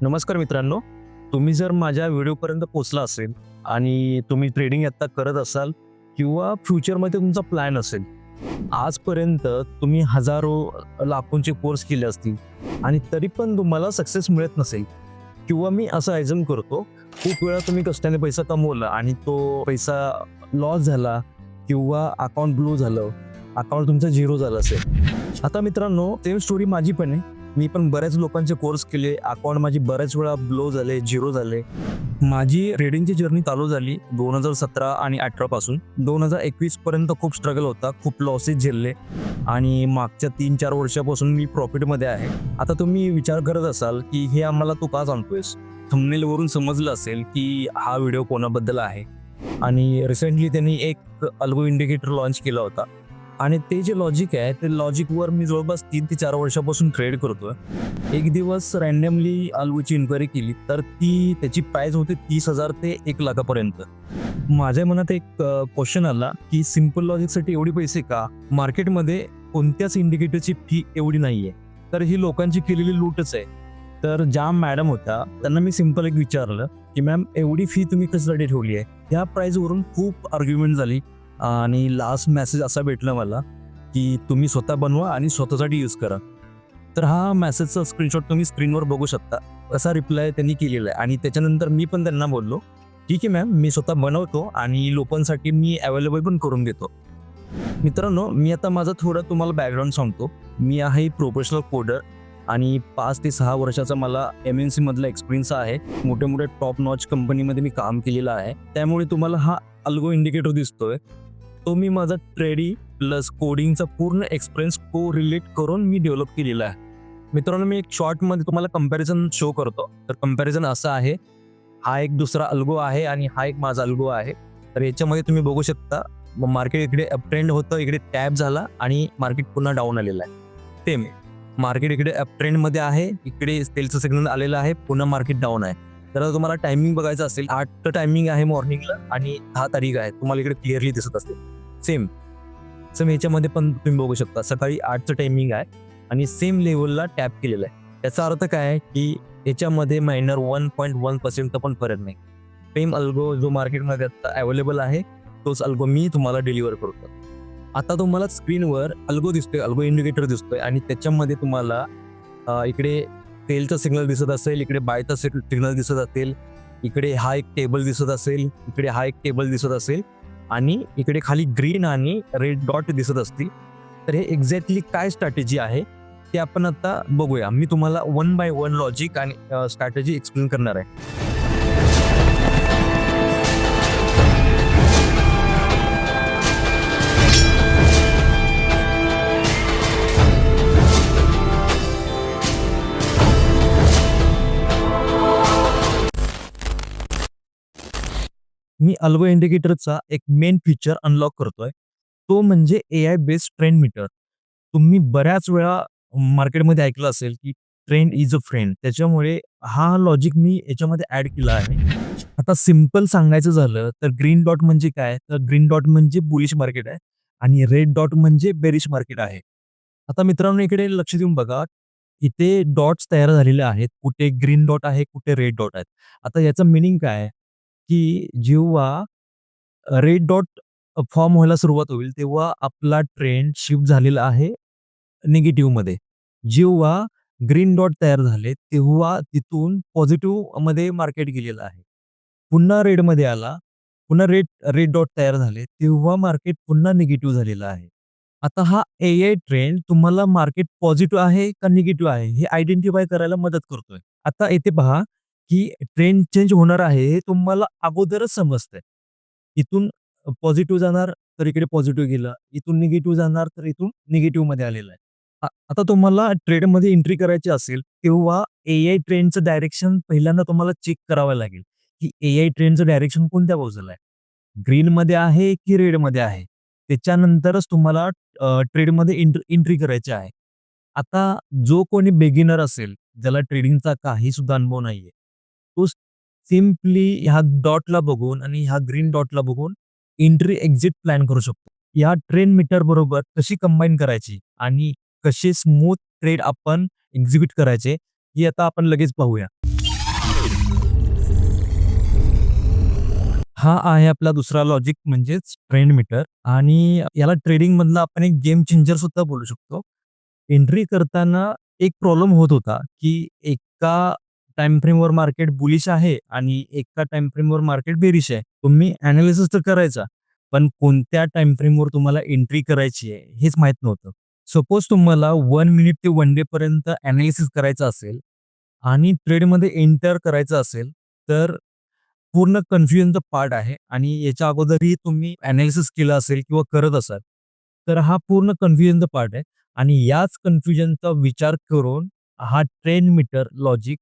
नमस्कार मित्रांनो. तुम्ही जर माझ्या व्हिडिओपर्यंत पोहोचला असेल आणि तुम्ही ट्रेडिंग आत्ता करत असाल किंवा फ्युचरमध्ये तुमचा प्लॅन असेल, आजपर्यंत तुम्ही हजारो लाखोंचे कोर्स केले असतील आणि तरी पण तुम्हाला सक्सेस मिळत नसेल किंवा मी असं ॲझ्युम करतो, खूप वेळा तुम्ही कष्टाने पैसा कमवला आणि तो पैसा लॉस झाला किंवा अकाउंट ब्लू झालं, अकाउंट तुमचं झिरो झालं असेल. आता मित्रांनो, सेम स्टोरी माझी पण आहे. मी पण बऱ्याच लोकांचे कोर्स केले, अकाउंट माझी बऱ्याच वेळा ब्लो झाले, झिरो झाले. माझी ट्रेडिंगची जर्नी चालू झाली 2017 आणि 18 पासून. 2021 पर्यंत खूप स्ट्रगल होता, खूप लॉसेस झेलले आणि मागच्या 3-4 वर्षापासून मी प्रॉफिटमध्ये आहे. आता तुम्ही विचार करत असाल की हे आम्हाला तू का सांगतोयस? थंबनेलवरून समजलं असेल की हा व्हिडिओ कोणाबद्दल आहे. आणि रिसेंटली त्यांनी एक अल्गो इंडिकेटर लॉन्च केला होता आणि ते जे लॉजिक आहे ते लॉजिकवर मी जवळपास 3 ते 4 वर्षापासून ट्रेड करतोय. एक दिवस रँडमली अल्गोची इन्क्वायरी केली तर त्याची प्राइस होती 30,000 ते 1 लाखापर्यंत. माझ्या मनात एक क्वेश्चन आला की सिम्पल लॉजिकसाठी एवढे पैसे का? मार्केटमध्ये कोणत्याच इंडिकेटरची फी एवढी नाहीये, तर ही लोकांची केलेली लूटच आहे. तर ज्या मॅडम होत्या त्यांना मी सिम्पल एक विचारलं की मॅम, एवढी फी तुम्ही कशासाठी ठेवली आहे? ह्या प्राइसवरून खूप आर्ग्युमेंट झाली आणि लास्ट मेसेज असा भेटला मला की तुम्ही स्वतः बनवा आणि स्वतःसाठी यूज करा. तर हा मेसेजचा स्क्रीनशॉट तुम्ही स्क्रीनवर बघू शकता. असा रिप्लाय त्यांनी केलेला आहे आणि त्याच्यानंतर मी पण त्यांना बोललो, ठीक आहे मॅम, मी स्वतः बनवतो आणि लोकांसाठी मी अवेलेबल पण करून देतो. मित्रांनो, मी आता माझं थोडं तुम्हाला बॅकग्राऊंड सांगतो. मी आहे प्रोफेशनल कोडर आणि 5 ते 6 वर्षाचा मला MNC मधला एक्सपिरियन्स आहे. मोठे मोठे टॉप नॉच कंपनीमध्ये मी काम केलेलं आहे. त्यामुळे तुम्हाला हा अल्गो इंडिकेटर दिसतोय, तो मी माझा ट्रेडिंग प्लस कोडिंगचा पूर्ण एक्सपिरियन्स रिलेट करून मी डेव्हलप केलेला आहे. मित्रांनो, मी एक शॉर्टमध्ये तुम्हाला कंपॅरिझन शो करतो. तर कंपॅरिझन असं आहे, हा एक दुसरा अल्गो आहे आणि हा एक माझा अल्गो आहे. तर याच्यामध्ये तुम्ही बघू शकता, मार्केट इकडे अप ट्रेंड होतं, इकडे टॅप झाला आणि मार्केट पुन्हा डाऊन आलेला आहे. सेम मार्केट इकडे अप ट्रेंडमध्ये आहे, इकडे सेलचं सिग्नल आलेलं आहे, पुन्हा मार्केट डाऊन आहे. तर तुम्हाला टायमिंग बघायचं असेल, 8चं टायमिंग आहे मॉर्निंगला आणि 10 तारीख आहे, तुम्हाला इकडे क्लिअरली दिसत असेल. सेम ह्याच्यामध्ये पण तुम्ही बघू शकता, सकाळी 8चं टायमिंग आहे आणि सेम लेवलला टॅप केलेलं आहे. याचा अर्थ काय आहे की याच्यामध्ये मायनर 1.1% पण फरक नाही. सेम अल्गो जो मार्केटमध्ये आता अवेलेबल आहे, तोच अल्गो मी तुम्हाला डिलिव्हर करतो. आता तुम्हाला स्क्रीनवर अल्गो दिसतोय, अल्गो इंडिकेटर दिसतोय आणि त्याच्यामध्ये तुम्हाला इकडे सेलचा सिग्नल दिसत असेल, इकडे बायचा सिग्नल दिसत असेल, इकडे हा एक टेबल दिसत असेल, इकडे हा एक टेबल दिसत असेल आणि इकडे खाली ग्रीन आणि रेड डॉट दिसत असतील. तर हे एक्झॅक्टली काय स्ट्रॅटेजी आहे ते आपण आता बघूया. मी तुम्हाला 1 बाय 1 लॉजिक आणि स्ट्रॅटेजी एक्सप्लेन करणार आहे. मी अल्गो इंडिकेटरचा एक मेन फीचर अनलॉक करतोय, तो म्हणजे AI बेस्ड ट्रेंड मीटर. तुम्ही बऱ्याच वेळा मार्केटमध्ये ऐकलं असेल की ट्रेंड इज अ फ्रेंड. त्याच्यामुळे हा लॉजिक मी याच्यामध्ये ॲड केला आहे. आता सिंपल सांगायचं झालं तर ग्रीन डॉट म्हणजे काय? तर ग्रीन डॉट म्हणजे बुलिश मार्केट आहे आणि रेड डॉट म्हणजे बेरिश मार्केट आहे. आता मित्रांनो, इकडे लक्ष देऊन बघा, इथे डॉट्स तयार झालेले आहेत. कुठे ग्रीन डॉट आहे, कुठे रेड डॉट आहेत. आता याचं मीनिंग काय आहे? की जेव्हा रेड डॉट फॉर्म व्हायला सुरुवात होईल, तेव्हा आपला ट्रेंड शिफ्ट झालेला आहे निगेटिव्हमध्ये. जेव्हा ग्रीन डॉट तयार झाले, तेव्हा तिथून पॉझिटिव्हमध्ये मार्केट गेलेलं आहे. पुन्हा रेडमध्ये आला, पुन्हा रेड रेड डॉट तयार झाले, तेव्हा मार्केट पुन्हा निगेटिव्ह झालेलं आहे. आता हा AI ट्रेंड तुम्हाला मार्केट पॉझिटिव्ह आहे का निगेटिव्ह आहे, हे आयडेंटिफाय करायला मदत करतोय. आता इथे पहा, की ट्रेंड चेंज होणार आहे हे तुम्हाला अगोदरच समजतंय. इथून पॉझिटिव्ह जाणार तर इकडे पॉझिटिव्ह गेलं, इथून निगेटिव्ह जाणार तर इथून निगेटिव्हमध्ये आलेलं आहे. आता तुम्हाला ट्रेडमध्ये एंट्री करायची असेल, तेव्हा AI ट्रेंडचं डायरेक्शन पहिल्यांदा तुम्हाला चेक करावं लागेल, की AI ट्रेंडचं डायरेक्शन कोणत्या बाजूला आहे? ग्रीनमध्ये आहे की रेडमध्ये आहे? त्याच्यानंतरच तुम्हाला ट्रेडमध्ये एंट्री करायची आहे. आता जो कोणी बिगिनर असेल, ज्याला ट्रेडिंगचा काही सुद्धा अनुभव नाहीये, तो सिम्पली ह्या डॉटला बघून आणि ह्या ग्रीन डॉटला बघून एंट्री एक्झिट प्लॅन करू शकतो. या ट्रेंड मीटर बरोबर कशी कंबाईन करायची आणि कसे स्मूथ ट्रेड आपण एक्झिक्यूट करायचे, हे आता आपण लगेच पाहूया. हा आहे आपला दुसरा लॉजिक म्हणजेच ट्रेंड मीटर आणि याला ट्रेडिंग मधला आपण एक गेम चेंजर सुद्धा बोलू शकतो. एंट्री करताना एक प्रॉब्लेम होत होता, की एका टाईम फ्रेमवर मार्केट बुलिश आहे आणि एका टाईम फ्रेमवर मार्केट बेरिश आहे. तुम्ही एनालिसिस तर करायचा, पण कोणत्या टाईम फ्रेमवर तुम्हाला एंट्री करायची आहे हेच माहीत नव्हतं. सपोज तुम्हाला 1 मिनिट ते 1 डे पर्यंत एनालिसिस करायचं असेल आणि ट्रेडमध्ये एंटर करायचं असेल, तर पूर्ण कन्फ्युजनचा पार्ट आहे आणि याच्या अगोदरही तुम्ही एनालिसिस केलं असेल किंवा करत असाल, तर हा पूर्ण कन्फ्युजनचा पार्ट आहे आणि याच कन्फ्युजनचा विचार करून हा ट्रेंड मीटर लॉजिक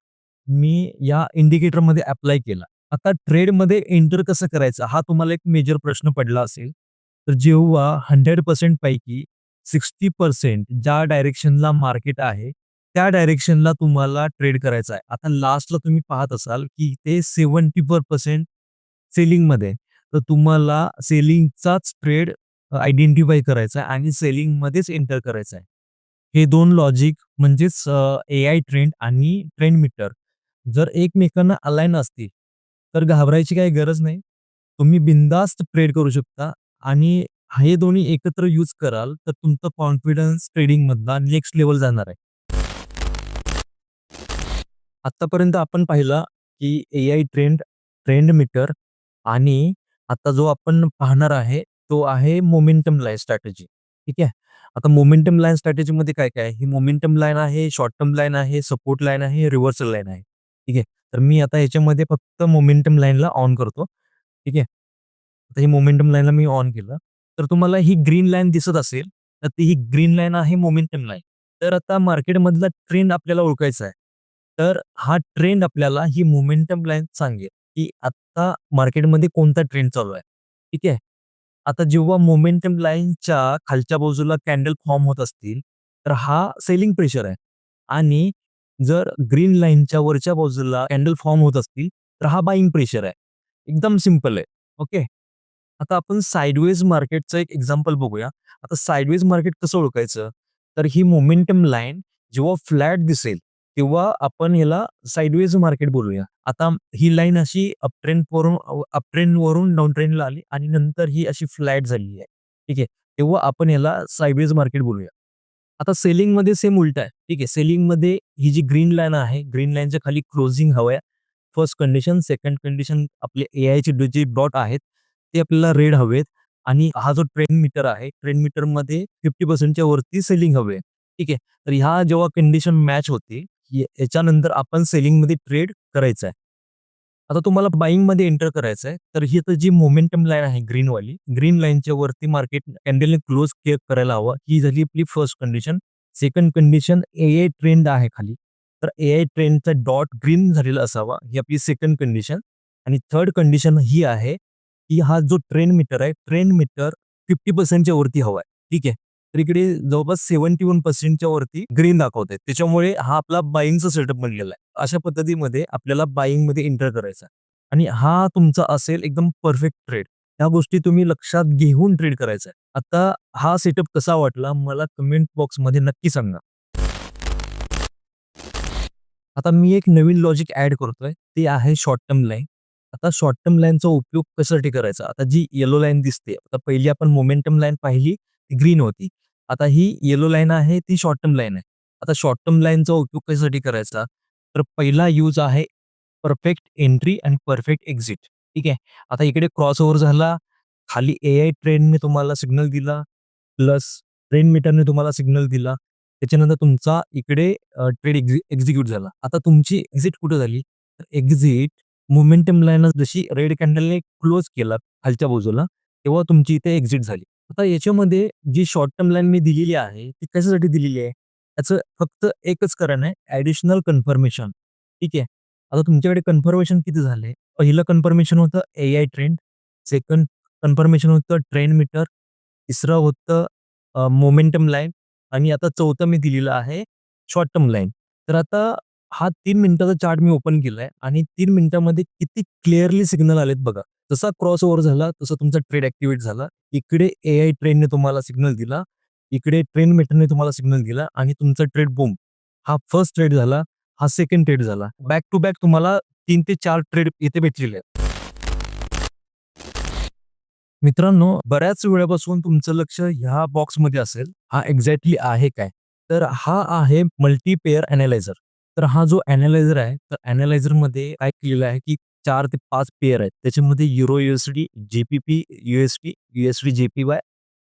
मी या इंडिकेटरमध्ये अप्लाय केला. आता ट्रेडमध्ये एंटर कसं करायचं हा तुम्हाला एक मेजर प्रश्न पडला असेल. तर जेव्हा 100% पैकी 60% ज्या डायरेक्शनला मार्केट आहे, त्या डायरेक्शनला तुम्हाला ट्रेड करायचा आहे. आता लास्टला तुम्ही पाहत असाल, की ते 70% सेलिंगमध्ये आहे. तर तुम्हाला सेलिंगचाच ट्रेड आयडेंटिफाय करायचा आहे आणि सेलिंगमध्येच एंटर करायचं आहे. हे 2 लॉजिक म्हणजेच एआय ट्रेंड आणि ट्रेंड मीटर जर एकमेकांना अलाइन असतील, तर घाबरायची काही गरज नाही. तुम्ही बिनधास्त ट्रेड करू शकता आणि हे दोन्ही एकत्र यूज कराल, तर तुमचा कॉन्फिडन्स ट्रेडिंगमधला नेक्स्ट लेव्हल जाणार आहे. आत्तापर्यंत आपण पाहिला, की एआय ट्रेंड, ट्रेंड मीटर आणि आता जो आपण पाहणार आहे, तो आहे मोमेंटम लाईन स्ट्रॅटेजी. ठीक आहे. आता मोमेंटम लाईन स्ट्रॅटेजीमध्ये काय-काय आहे? ही मोमेंटम लाईन आहे, शॉर्ट टर्म लाईन आहे, सपोर्ट लाईन आहे, रिव्हर्सल लाईन आहे. ठीक आहे. तर मी आता ह्याच्यामध्ये फक्त मोमेंटम लाईनला ऑन करतो. ठीक आहे. आता ही मोमेंटम लाईनला मी ऑन केलं. तर तुम्हाला ही ग्रीन लाईन दिसत असेल, तर ती ही ग्रीन लाईन आहे मोमेंटम लाईन. तर आता मार्केटमधला ट्रेंड आपल्याला ओळखायचा आहे. तर हा ट्रेंड आपल्याला ही मोमेंटम लाईन सांगेल, की आता मार्केटमध्ये कोणता ट्रेंड चालू आहे. ठीक आहे. आता जेव्हा मोमेंटम लाईनच्या खालच्या बाजूला कॅन्डल फॉर्म होत असतील, तर हा सेलिंग प्रेशर आहे आणि जर ग्रीन लाईनच्या वरच्या बाजूला कॅन्डल फॉर्म होत असतील, तर हा बायिंग प्रेशर आहे. एकदम सिंपल आहे. ओके. आता आपण साइडवेज मार्केटचं एक एक्झाम्पल बघूया. आता साइडवेज मार्केट कसं ओळखायचं? तर ही मोमेंटम लाईन जेव्हा फ्लॅट दिसेल, तेव्हा आपण ह्याला साइडवेज मार्केट बोलूया. आता ही लाईन अशी अप ट्रेंडवरून डाउन ट्रेंडला आली आणि नंतर ही अशी फ्लॅट झालेली आहे. ठीक आहे. तेव्हा आपण ह्याला साइडवेज मार्केट बोलूया. आता सेलिंगमध्ये सेम उलट आहे. ठीक आहे. सेलिंगमध्ये ही जी ग्रीन लाईन आहे, ग्रीन लाईनच्या खाली क्लोजिंग हवं आहे. फर्स्ट कंडिशन, सेकंड कंडिशन आपले एआयचे जे डॉट आहेत, ते आपल्याला रेड हवेत आणि हा जो ट्रेंड मीटर आहे, ट्रेंड मीटरमध्ये 50% च्या वरती सेलिंग हवे. ठीक आहे. तर ह्या जेव्हा कंडिशन मॅच होते, याच्यानंतर आपण सेलिंगमध्ये ट्रेड करायचा आहे. आता तुम्हाला बायिंगमध्ये एंटर करायचं आहे, तर ही तर जी मोमेंटम लाईन आहे ग्रीनवाली, ग्रीन लाईनच्या वरती मार्केट कॅन्डलने क्लोज करायला हवं. ही झाली आपली first condition. Second condition AI trend आहे खाली. तर एआय ट्रेंडचा डॉट ग्रीन झालेला असावा, ही आपली सेकंड कंडिशन. आणि थर्ड कंडिशन ही आहे, की हा जो ट्रेंड मीटर आहे, ट्रेंड मीटर 50% च्या वरती हवा आहे. ठीक आहे. तर इकडे जवळपास 71% च्या वरती ग्रीन दाखवतंय. त्याच्यामुळे हा आपला बायिंगचा सेटअप बनलेला आहे. अशा पद्धतीमध्ये आपल्याला बायिंगमध्ये एंटर करायचा आणि हा तुमचा असेल एकदम परफेक्ट ट्रेड. ह्या गोष्टी तुम्ही लक्षात घेऊन ट्रेड करायचा आहे. आता हा सेटअप कसा वाटला मला कमेंट बॉक्समध्ये नक्की सांगा. आता मी एक नवीन लॉजिक ॲड करतोय, ते आहे शॉर्ट टर्म लाईन. आता शॉर्ट टर्म लाईनचा उपयोग कशासाठी करायचा? आता जी येलो लाईन दिसते, आता पहिली आपण मोमेंटम लाईन पाहिली, ती ग्रीन होती. आता ही येलो लाईन आहे, ती शॉर्ट टर्म लाईन आहे. आता शॉर्ट टर्म लाईनचा उपयोग कशासाठी करायचा? तर पहिला यूज आहे परफेक्ट एंट्री आणि परफेक्ट एक्झिट. ठीक आहे. आता इकडे क्रॉसओव्हर झाला, खाली एआय ट्रेंडने तुम्हाला सिग्नल दिला, प्लस ट्रेंड मीटरने तुम्हाला सिग्नल दिला. त्याच्यानंतर तुमचा इकडे ट्रेड एक्झिक्यूट झाला. आता तुमची एक्झिट कुठे झाली? तर एक्झिट मोमेंटम लाईन जशी रेड कॅन्डलने क्लोज केला खालच्या बाजूला, तेव्हा तुमची इथे एक्झिट झाली. आता याच्यामध्ये जी शॉर्ट टर्म लाईन मी दिलेली आहे, ती कशासाठी दिलेली आहे? याचं फक्त एकच कारण आहे, ॲडिशनल कन्फर्मेशन. ठीक आहे. आता तुमच्याकडे कन्फर्मेशन किती झाले? पहिलं कन्फर्मेशन होतं एआय ट्रेंड, सेकंड कन्फर्मेशन होतं ट्रेंड मीटर, तिसरं होतं मोमेंटम लाईन आणि आता चौथं मी दिलेलं आहे शॉर्ट टर्म लाईन. तर आता हा 3 मिनिटाचा चार्ट मी ओपन केलाय आणि 3 मिनिटामध्ये किती क्लिअरली सिग्नल आलेत बघा. जसा क्रॉस ओव्हर झाला, तसा तुमचा ट्रेड ॲक्टिव्हेट झाला. इकडे एआय ट्रेंडने तुम्हाला सिग्नल दिला. इकडे ट्रेंड मीटरने तुम्हाला सिग्नल दिला आणि तुमचा ट्रेड बूम. हा फर्स्ट ट्रेड झाला, हा सेकंड ट्रेड झाला. बॅक टू बॅक तुम्हाला 3 ते 4 ट्रेड इथे भेटलेले आहेत. मित्रांनो, बऱ्याच वेळापासून तुमचं लक्ष ह्या बॉक्समध्ये असेल. हा एक्झॅक्टली आहे काय? तर हा आहे मल्टीपेअर एनालायझर. तर हा जो एनालायझर आहे, तर एनालायझरमध्ये काय केलेलं आहे, की 4 ते 5 पेअर आहेत. त्याच्यामध्ये euro USD, JPP USD, USD JPY,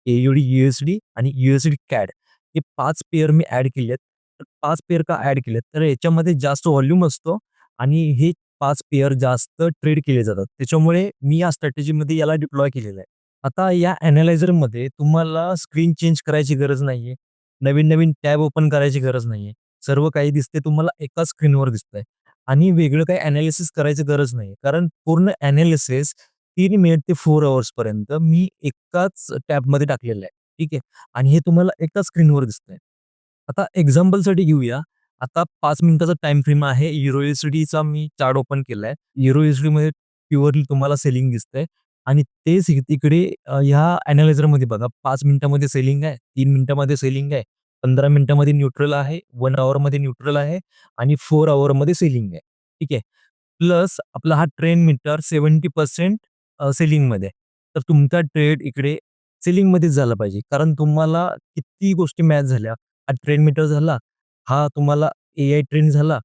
AUD USD आणि USD CAD हे 5 पेअर मी ॲड केले आहेत. तर 5 पेअर का ॲड केलेत? तर याच्यामध्ये जास्त व्हॉल्यूम असतो आणि हे 5 पेअर जास्त ट्रेड केले जातात. त्याच्यामुळे मी या स्ट्रॅटेजीमध्ये याला डिप्लॉय केलेलं आहे. आता या एनालायझरमध्ये तुम्हाला स्क्रीन चेंज करायची गरज नाहीये. नवीन-नवीन टॅब ओपन करायची गरज नाहीये. सर्व काही दिसते तुम्हाला एकाच स्क्रीनवर दिसतंय आणि वेगळं काही एनालिसिस करायची गरज नाही. कारण पूर्ण एनालिसिस 3 मिनिट ते 4 अवर्सपर्यंत मी एकाच टॅबमध्ये टाकलेलं आहे. ठीक आहे. आणि हे तुम्हाला एकाच स्क्रीनवर दिसतंय. आता एक्झाम्पलसाठी घेऊया. आता 5 मिनिटाचा टाईम फ्रेम आहे. युरो USDचा मी चार्ट ओपन केलाय. युरो USDमध्ये प्युअरली तुम्हाला सेलिंग दिसतंय आणि तेच तिकडे ह्या एनालायझरमध्ये बघा 5 मिनिटामध्ये सेलिंग आहे, 3 मिनिटामध्ये सेलिंग आहे, 15 मिनिटामध्ये न्यूट्रल आहे, 1 अवरमध्ये न्यूट्रल आहे आणि 4 अवरमध्ये सेलिंग आहे. ठीक आहे. प्लस आपला हा ट्रेंड मीटर 70% सेलिंगमध्ये आहे. तर तुमचा ट्रेड इकडे सेलिंगमध्येच झाला पाहिजे. कारण तुम्हाला किती गोष्टी मॅच झाल्या. हा ट्रेंड मीटर झाला, हा तुम्हाला AI ट्रेंड झाला,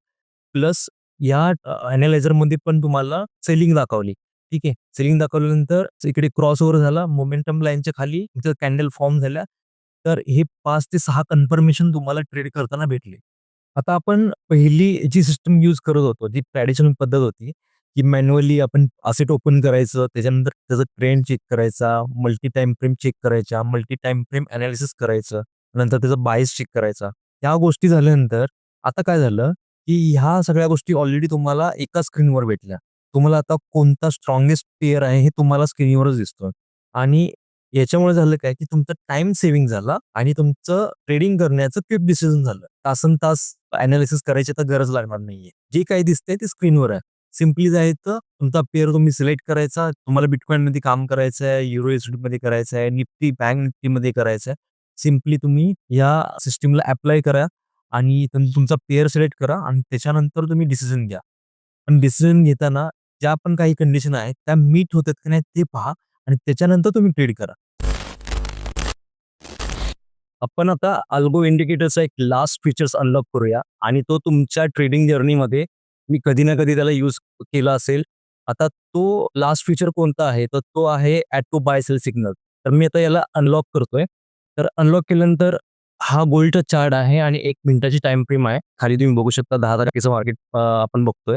प्लस या एनालायझरमध्ये पण तुम्हाला सेलिंग दाखवली. ठीक आहे. सेलिंग दाखवल्यानंतर इकडे क्रॉसओव्हर झाला, मोमेंटम लाईनच्या खाली इथं कॅन्डल फॉर्म झाल्या. तर हे 5 ते 6 कन्फर्मेशन तुम्हाला ट्रेड करताना भेटले. आता आपण पहिली जी सिस्टम यूज करत होतो, जी ट्रॅडिशनल पद्धत होती, की मॅन्युअली आपण असेट ओपन करायचं, त्याच्यानंतर त्याचा ट्रेंड चेक करायचा, मल्टी टाईम फ्रेम चेक करायच्या, मल्टी टाईम फ्रेम एनालिसिस करायचं, नंतर त्याचा बायस चेक करायचा. ह्या गोष्टी झाल्यानंतर आता काय झालं, की ह्या सगळ्या गोष्टी ऑलरेडी तुम्हाला एका स्क्रीनवर भेटल्या. तुम्हाला आता कोणता स्ट्राँगेस्ट पेअर आहे हे तुम्हाला स्क्रीनवरच दिसतं आणि याच्यामुळे झालं काय, की तुमचा टाईम सेव्हिंग झाला आणि तुमचं ट्रेडिंग करण्याचं क्विक डिसिजन झालं. तासनतास एनालिसिस करायची तर गरज लागणार नाहीये. जे काही दिसतंय ते स्क्रीनवर आहे. सिम्पली जायचं, तुमचा पेअर तुम्ही सिलेक्ट करायचा. तुम्हाला बिटकॉइनमध्ये काम करायचं आहे, युरो एसडीमध्ये करायचं आहे, निफ्टी, बँक निफ्टीमध्ये करायचं आहे. सिम्पली तुम्ही या सिस्टमला ॲप्लाय करा आणि तुमचा पेअर सिलेक्ट करा आणि त्याच्यानंतर तुम्ही डिसिजन घ्या. पण डिसिजन घेताना ज्या पण काही कंडिशन आहेत, त्या मीट होतात की नाही ते पहा आणि त्याच्यानंतर तुम्ही ट्रेड करा. आपण आता अल्गो इंडिकेटरचा एक लास्ट फीचर्स अनलॉक करूया आणि तो तुमच्या ट्रेडिंग जर्नीमध्ये मी कधी ना कधी त्याला यूज केला असेल. आता तो लास्ट फीचर कोणता आहे? तर तो आहे add to buy sell signal. तर मी आता याला अनलॉक करतोय. तर अनलॉक केल्यानंतर हा गोल्डचा चार्ट आहे आणि 1 मिनिटाची टाईम फ्रेम आहे. खाली तुम्ही बघू शकता 10 तारखेचं मार्केट आपण बघतोय.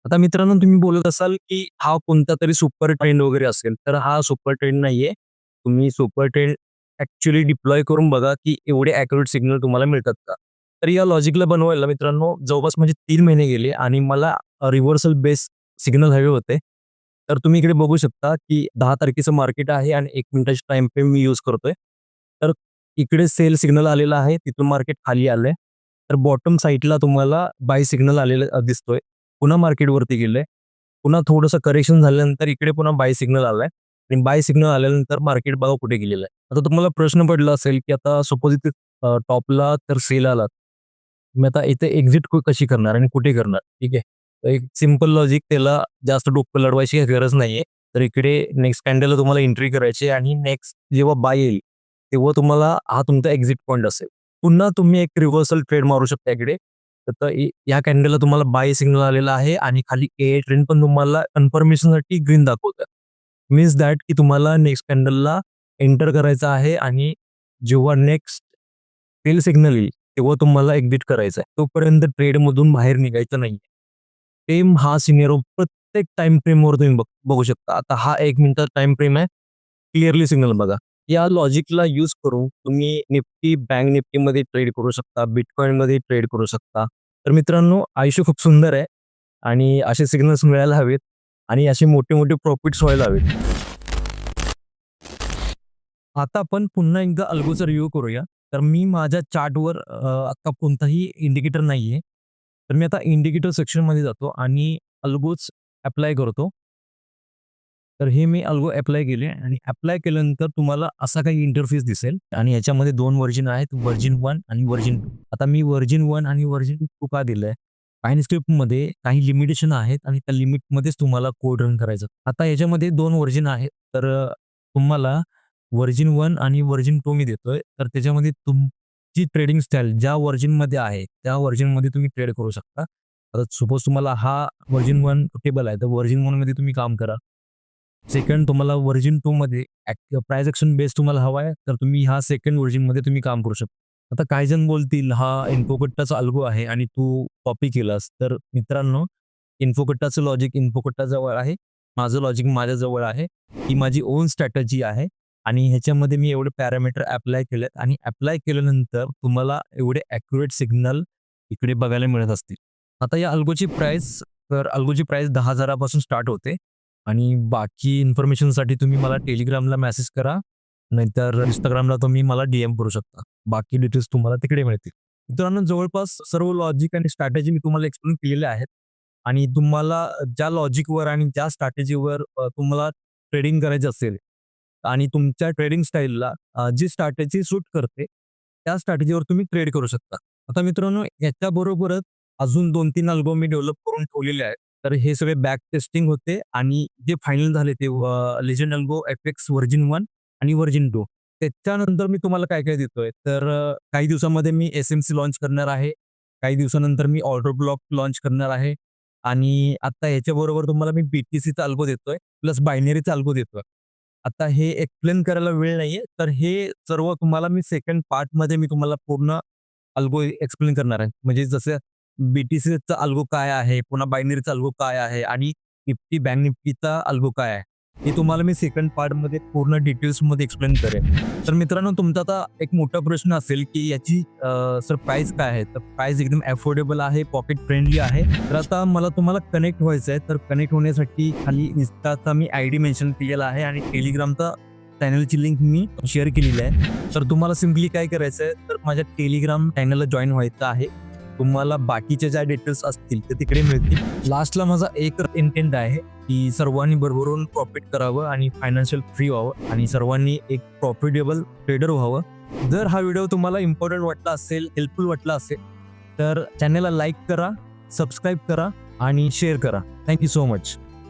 आता मित्रांनो तुम्ही बोलत असाल, की हा कोणतातरी सुपर ट्रेंड वगैरे असेल. तर हा सुपर ट्रेंड नाहीये. तुम्ही सुपर ट्रेंड ॲक्चुअली डिप्लॉय करून बघा, की एवढे ॲक्युरेट सिग्नल तुम्हाला मिळतात का? तर या लॉजिकला बनवायला मित्रांनो जवळपास म्हणजे 3 महिने गेले आणि मला रिव्हर्सल बेस सिग्नल हवे होते. तर तुम्ही इकडे बघू शकता, की 10 तारखेचं मार्केट आहे आणि 1 मिनिटाची टाईम फ्रेम मी यूज करतोय. तर इकडे सेल सिग्नल आलेला आहे, तिथून मार्केट खाली आलंय. तर बॉटम साइडला तुम्हाला बाय सिग्नल आलेला दिसतोय. पुन्हा मार्केट वरती गेलंय. पुन्हा थोडंसं करेक्शन झाल्यानंतर इकडे पुन्हा बाय सिग्नल आलाय आणि बाय सिग्नल आल्यानंतर मार्केट बघा कुठे गेलेलं आहे. आता तुम्हाला प्रश्न पडला असेल, की आता सपोज इथे टॉपला तर सेल आला. मी आता इथे एक्झिट कशी करणार आणि कुठे करणार? ठीक आहे. तर एक सिंपल लॉजिक त्याला जास्त डोकं लढवायची काही गरज नाहीये. तर इकडे नेक्स्ट कॅन्डलला तुम्हाला एंट्री करायची आहे आणि नेक्स्ट जेव्हा बाय येईल, तेव्हा तुम्हाला हा तुमचा एक्झिट पॉइंट असेल. पुन्हा तुम्ही एक रिव्हर्सल ट्रेड मारू शकता इकडे. तर या कॅन्डलला तुम्हाला बाय सिग्नल आलेला आहे आणि खाली ए ट्रेंड पण तुम्हाला कन्फर्मेशनसाठी ग्रीन दाखवतं. मीन्स दॅट की तुम्हाला नेक्स्ट कॅन्डलला एंटर करायचं आहे आणि जेव्हा नेक्स्ट सेल सिग्नल येईल, तेव्हा तुम्हाला एक्झिट करायचं आहे. तोपर्यंत ट्रेडमधून बाहेर निघायचं नाहीये. सेम हा सिनेरिओ प्रत्येक टाईम फ्रेमवर तुम्ही बघू शकता. आता हा 1 मिनिटाचा टाईम फ्रेम आहे. क्लिअरली सिग्नल बघा. या लॉजिकला यूज करून तुम्ही निफ्टी, बँक निफ्टीमध्ये ट्रेड करू शकता, बिटकॉइनमध्ये ट्रेड करू शकता. तर मित्रांनो, आयुष्य खूप सुंदर आहे आणि असे सिग्नल्स मिळायला हवेत आणि असे मोठे-मोठे प्रॉफिट्स व्हायला हवेत. आता आपण पुन्हा एकदा अल्गोचा रिव्ह्यू करूया. तर मी माझ्या चार्टवर आता कोणताही इंडिकेटर नाहीये. तर मी आता इंडिकेटर सेक्शनमध्ये जातो आणि अल्गोच ॲप्लाय करतो. तर हे मी अल्गो ॲप्लाय केले आणि ॲप्लाय केल्यानंतर तुम्हाला असा काही इंटरफेस दिसेल आणि ह्याच्यामध्ये 2 व्हर्जन आहेत, व्हर्जन 1 आणि व्हर्जन 2. आता मी व्हर्जन 1 आणि व्हर्जन 2 का दिलंय? मध्ये काही लिमिटेशन आहेत आणि त्या लिमिटमध्येच तुम्हाला कोड रन करायचं. आता याच्यामध्ये 2 व्हर्जन आहेत. तर तुम्हाला व्हर्जन 1 आणि व्हर्जन 2 मी देतोय. तर त्याच्यामध्ये तुमची ट्रेडिंग स्टाईल ज्या व्हर्जनमध्ये आहे, त्या व्हर्जनमध्ये तुम्ही ट्रेड करू शकता. आता सपोज तुम्हाला हा व्हर्जन 1 सुटेबल आहे, तर व्हर्जन 1 मध्ये तुम्ही काम करा. सेकंड तुम्हाला व्हर्जन 2 मध्ये प्राइस एक्शन बेस तुम्हाला हवा आहे, तर तुम्ही ह्या सेकंड व्हर्जनमध्ये तुम्ही काम करू शकता. आता काही जण बोलतील, हा इन्फोकट्टाचा अल्गो आहे आणि तू कॉपी केलास. तर मित्रांनो, इन्फोकट्टाचं लॉजिक इन्फोकट्टाजवळ आहे. माझं लॉजिक माझ्याजवळ आहे. ही माझी ओन स्ट्रॅटेजी आहे आणि ह्याच्यामध्ये मी एवढे पॅरामीटर अप्लाय केलेत आणि अप्लाय केल्यानंतर तुम्हाला एवढे ॲक्युरेट सिग्नल इकडे बघायला मिळत असतील. आता या अल्गोची प्राइस 10,000 पासून स्टार्ट होते आणि बाकी इन्फॉर्मेशनसाठी तुम्ही मला टेलिग्रामला मेसेज करा, नाहीतर Instagramला तुम्ही मला DM करू शकता. बाकी डिटेल्स तुम्हाला तिकडे मिळतील. मित्रांनो, जवळपास सर्व लॉजिक आणि स्ट्रॅटेजी मी तुम्हाला एक्सप्लेन केलेल्या आहेत आणि तुम्हाला ज्या लॉजिकवर आणि ज्या स्ट्रॅटेजीवर तुम्हाला ट्रेडिंग करायची असेल आणि तुमच्या ट्रेडिंग स्टाईलला जी स्ट्रॅटेजी सूट करते, त्या स्ट्रॅटेजीवर तुम्ही ट्रेड करू शकता. आता मित्रांनो, याच्याबरोबरच अजून 2-3 अल्गो मी डेव्हलप करून ठेवलेले आहेत. तर हे सगळे बॅक टेस्टिंग होते आणि जे फायनल झाले ते लेजेंड अल्गो FX व्हर्जन 1 आणि व्हर्जन 2. त्याच्यानंतर मी तुम्हाला काय-काय देतोय, तर काही दिवसामध्ये मी SMC लॉन्च करणार आहे. काही दिवसानंतर मी ऑर्डर ब्लॉक लॉन्च करणार आहे आणि आता ह्याच्याबरोबर तुम्हाला मी BTCचा अल्गो देतोय, प्लस बायनरीचा अल्गो देतोय. आता हे एक्सप्लेन करायला वेळ नाहीये, तर हे सर्व तुम्हाला मी सेकंड पार्टमध्ये मी तुम्हाला पूर्ण अल्गो एक्सप्लेन करणार आहे. म्हणजे जसं BTCचा अल्गो काय आहे, पुन्हा बायनरीचा अल्गो काय आहे आणि निफ्टी, बँक निफ्टीचा अल्गो काय आहे, हे तुम्हाला मी सेकंड पार्टमध्ये पूर्ण डिटेल्समध्ये एक्सप्लेन करेन. तर मित्रांनो, तुमचा आता एक मोठा प्रश्न असेल, की याची सर प्राईस काय आहे? तर प्राईस एकदम अफोर्डेबल आहे, पॉकेट फ्रेंडली आहे. तर आता मला तुम्हाला कनेक्ट व्हायचं आहे, तर कनेक्ट होण्यासाठी खाली Instaचा मी ID मेन्शन केलेला आहे आणि टेलिग्रामचा चॅनलची लिंक मी शेअर केलेली आहे. तर तुम्हाला सिम्पली काय करायचं आहे, तर माझ्या टेलिग्राम चॅनलला जॉईन व्हायचं आहे. तुम्हाला बाकीच्या ज्या डिटेल्स असतील ते तिकडे मिळतील. लास्टला माझा एक इंटेंट आहे, की सर्वांनी भरभरून प्रॉफिट करावं आणि फायनान्शियल फ्री व्हावं आणि सर्वांनी एक प्रॉफिटेबल ट्रेडर व्हावं. जर हा व्हिडिओ तुम्हाला इम्पॉर्टंट वाटला असेल, हेल्पफुल वाटला असेल, तर चॅनलला लाईक करा, सबस्क्राईब करा आणि शेअर करा. Thank you so much.